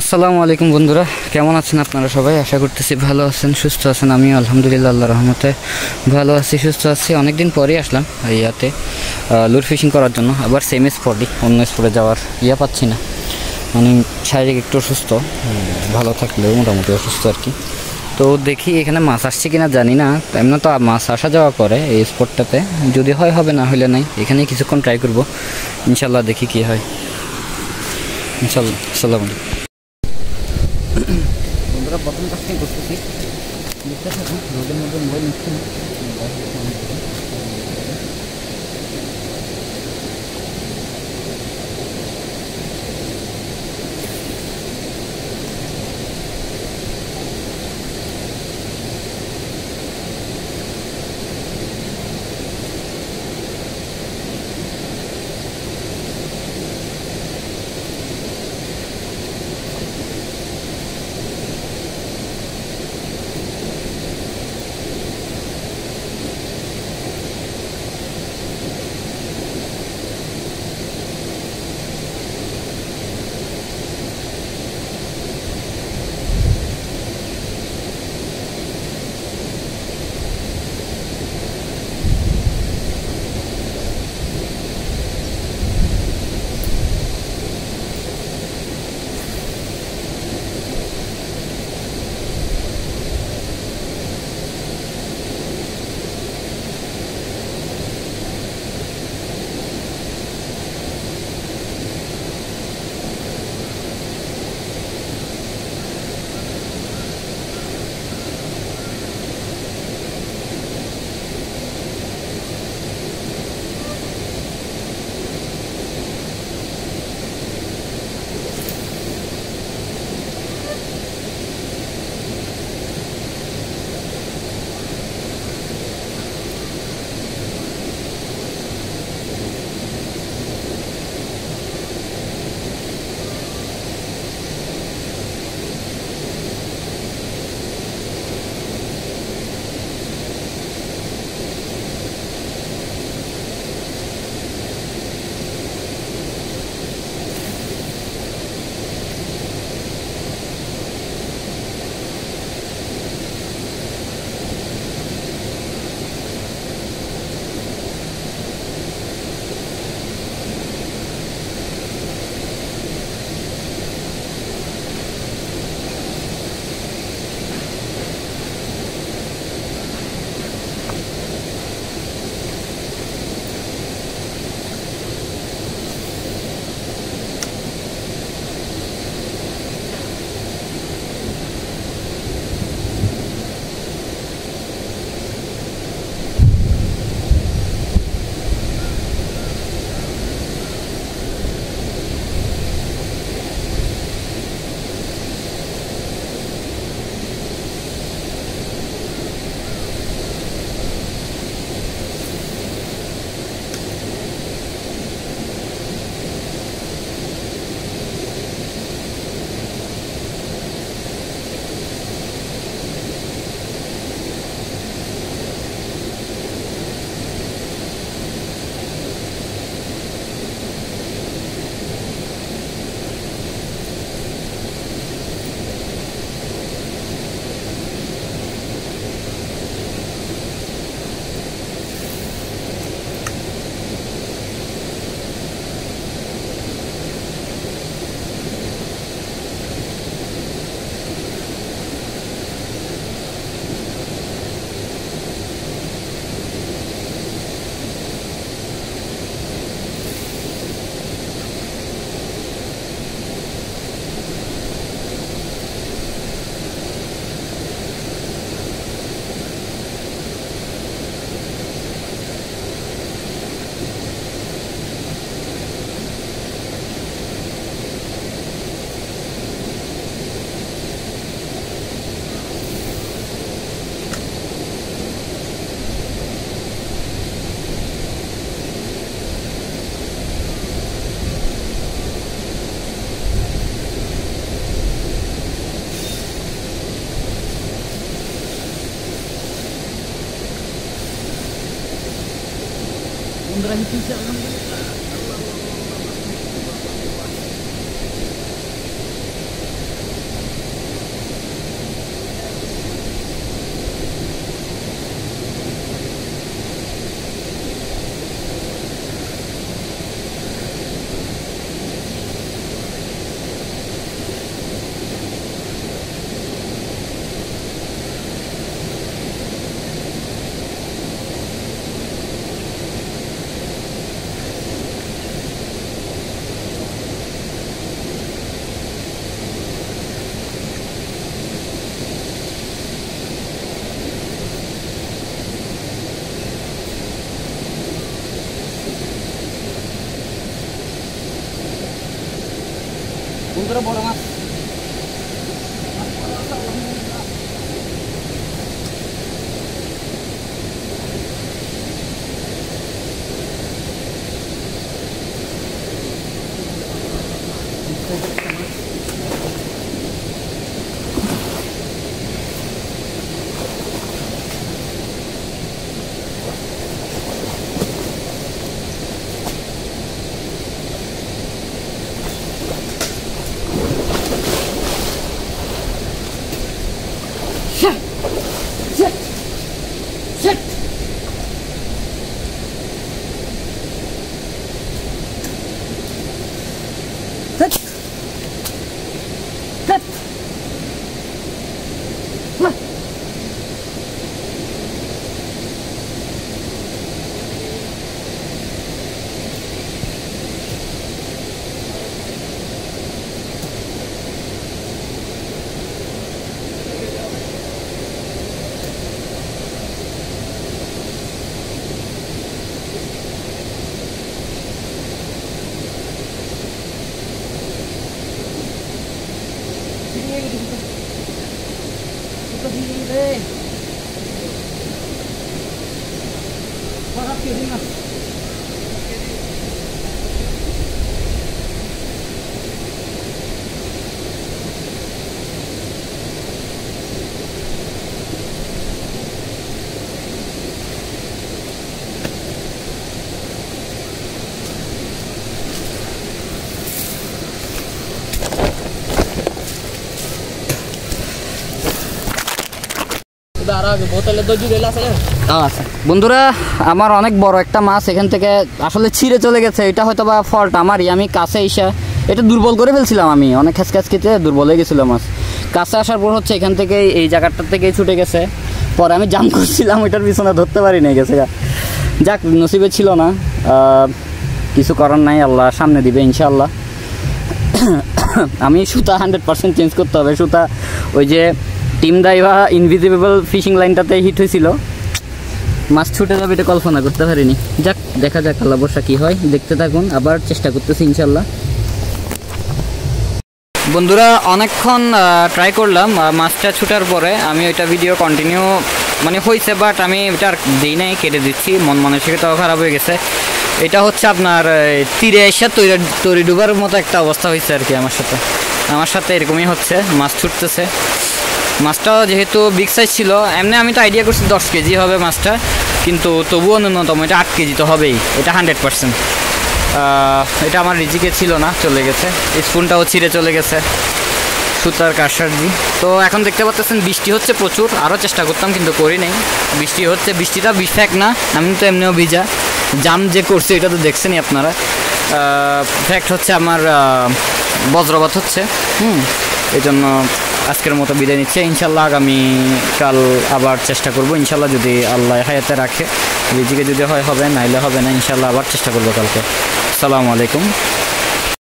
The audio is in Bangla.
আসসালামু আলাইকুম বন্ধুরা, কেমন আছেন আপনারা সবাই? আশা করতেছি ভালো আছেন, সুস্থ আছেন। আমি আলহামদুলিল্লাহ আল্লাহর রহমতে ভালো আছি, সুস্থ আছি। অনেকদিন পরেই আসলাম ইয়াতে লুর ফিশিং করার জন্য। আবার সেম স্পটই, অন্য স্পটে যাওয়ার পাচ্ছি না, মানে শারীরিক একটু অসুস্থ, ভালো থাকলেও মোটামুটি অসুস্থ আর কি। তো দেখি এখানে মাছ আসছে কিনা জানি না। এমনি তো মাছ আসা যাওয়া করে এই স্পটটাতে, যদি হয় হবে, না হলে নাই। এখানে কিছুক্ষণ ট্রাই করবো, ইনশাল্লাহ দেখি কি হয় ইনশাল্লাহ। আসসালামু আলাইকুম বন্ধুরা, প্রথম কাজটাই করতেছি, দেখতে থাকুন। রোদের মধ্যে মোবাইল নিচ্ছে না। বন্ধুরা, বন্ধুরা বড় মাছ বন্ধুরা আমার অনেক বড় একটা মাছ এখান থেকে আসলে ছিঁড়ে চলে গেছে। এটা হয়তো বা ফল্ট আমারই, আমি কাছে এসে এটা দুর্বল করে ফেলছিলাম, আমি অনেক খ্যাচ খেতে দুর্বল হয়ে গেছিলো মাছ। কাছে আসার পর হচ্ছে এখান থেকে এই জায়গাটার থেকেই ছুটে গেছে। পরে আমি জাম করছিলাম, ওইটার পিছনে ধরতে পারি নাই, গেছে যাক নসিবে ছিল না, কিছু করার নাই, আল্লাহ সামনে দিবে ইনশাআল্লাহ। আমি সুতা 100% চেঞ্জ করতে হবে। সুতা ওই যে টিম দাইভা ইনভিজিবল ফিশিং লাইনটাতে হিট হয়েছিল, মাছ ছুটে যাবে এটা কল্পনা করতে পারিনি। যাক দেখা যাক আল্লাহ বর্ষা কী হয়, দেখতে থাকুন, আবার চেষ্টা করতেছি ইনশাল্লাহ। বন্ধুরা অনেকক্ষণ ট্রাই করলাম, মাছটা ছুটার পরে আমি ওইটা ভিডিও কন্টিনিউ মানে হয়েছে, বাট আমি ওটা আর দিই নাই, কেটে দিচ্ছি, মন মানসিকতাও খারাপ হয়ে গেছে। এটা হচ্ছে আপনার তীরে এসে তরি ডুবার মতো একটা অবস্থা হয়েছে আর কি। আমার সাথে এরকমই হচ্ছে, মাছ ছুটতেছে। মাছটাও যেহেতু বিগ সাইজ ছিল, এমনি আমি তো আইডিয়া করছি 10 কেজি হবে মাছটা, কিন্তু তবুও ন্যূনতম এটা 8 কেজি তো হবেই, এটা 100%। এটা আমার রিজিকে ছিল না, চলে গেছে। স্পুনটাও ছিঁড়ে চলে গেছে, সুতার কারসাজি। তো এখন দেখতে পাচ্ছেন বৃষ্টি হচ্ছে প্রচুর, আরও চেষ্টা করতাম কিন্তু করি নাই। বৃষ্টি হচ্ছে, বৃষ্টিটা বিফ্যাক না, আমি তো এমনিও ভিজা, জাম যে করছে এটা তো দেখছেনই আপনারা। ফ্যাক্ট হচ্ছে আমার বজ্রপাত হচ্ছে, এই জন্য আজকের মতো বিদায় নিচ্ছে। ইনশাল্লাহ আগামীকাল আবার চেষ্টা করব ইনশাল্লাহ, যদি আল্লাহ হায়াতে রাখে। রিজিকে যদি হয় হবে, নাইলে হবে না, ইনশাল্লাহ আবার চেষ্টা করবো কালকে। আসসালামু আলাইকুম।